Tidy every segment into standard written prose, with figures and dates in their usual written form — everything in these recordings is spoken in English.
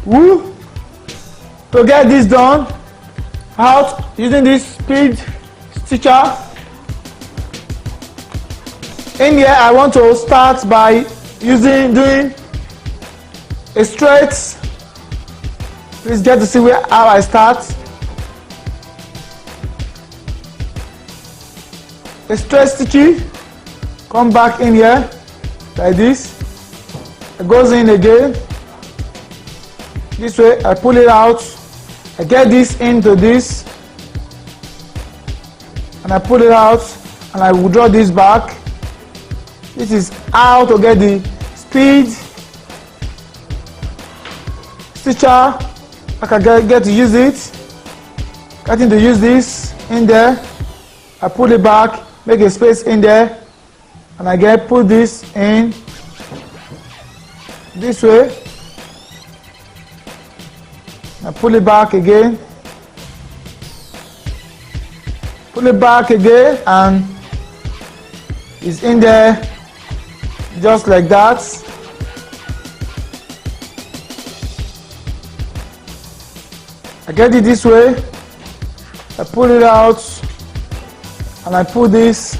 Woo! To get this done, out using this speed stitcher. In here, I want to start by doing a straight. Please get to see how I start. A straight stitch. Come back in here like this. It goes in again. This way, I pull it out. I get this into this, and I pull it out, and I withdraw this back. This is how to get the speed stitcher. I can get to use it. Getting to use this in there. I pull it back, make a space in there, and I put this in this way. I pull it back again. Pull it back again, and it's in there just like that. I get it this way. I pull it out, and I put this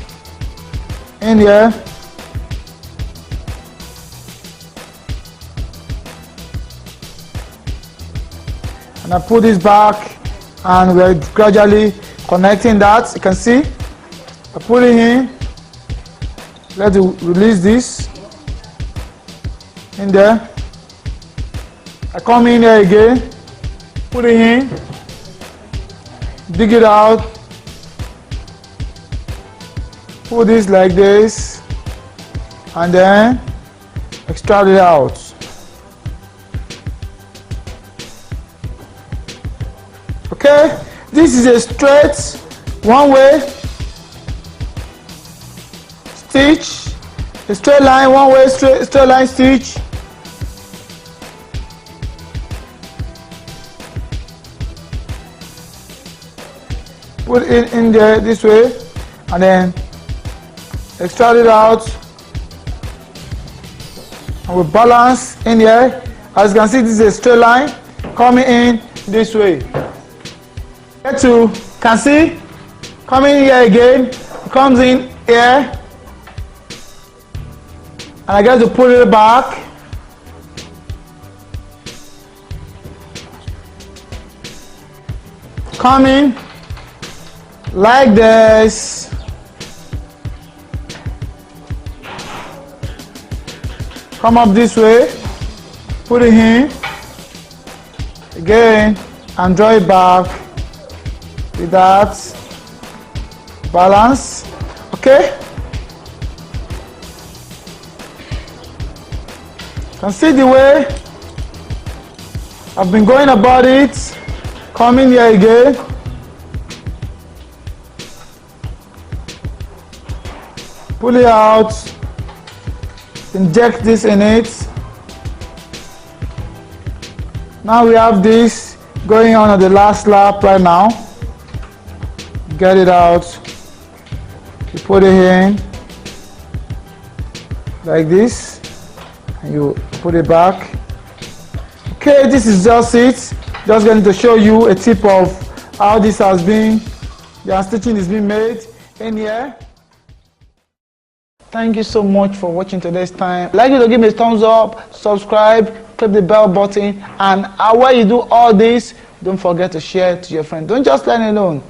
in here. And I put this back, and we're gradually connecting that. You can see I put it in. Let's release this in there. I come in here again, put it in, dig it out, put this like this, and then extract it out. Okay, this is a straight one-way stitch, a straight line, one-way straight line stitch. Put it in there this way, and then extract it out, and we balance in here. As you can see, this is a straight line coming in this way. Can see coming here again, it comes in here, and I get to pull it back. Coming like this. Come up this way, put it in again, and draw it back with that. Balance. Okay, can see the way I've been going about it. Coming here again, pull it out, inject this in it. Now we have this going on at the last lap right now. Get it out, you put it in like this, and you put it back. Okay, this is just it. Just going to show you a tip of how this has been, the stitching is being made in here. Thank you so much for watching today's time. I'd like you to give me a thumbs up, subscribe, click the bell button, and while you do all this, don't forget to share it to your friend. Don't just learn alone.